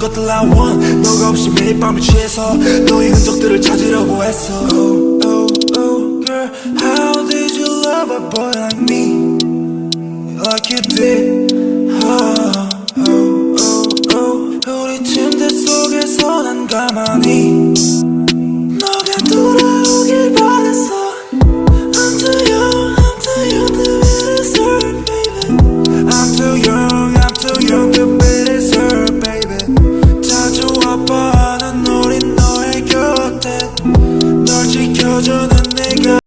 것들 I want 너가 없이 매일 밤을 취해서 너의 흔적들을 찾으려고 했어. Oh, oh, oh, girl, how did you love a boy like me like you did? Oh, oh, oh, oh. 우리 침대 속에서 난 가만히 너가 돌아오길 바랬어. I'm too young, I'm too young to be deserved, baby. I'm too young, I'm too young to be deserved, baby. 자주 와봐 하는 우린 너의 곁에 널 지켜주는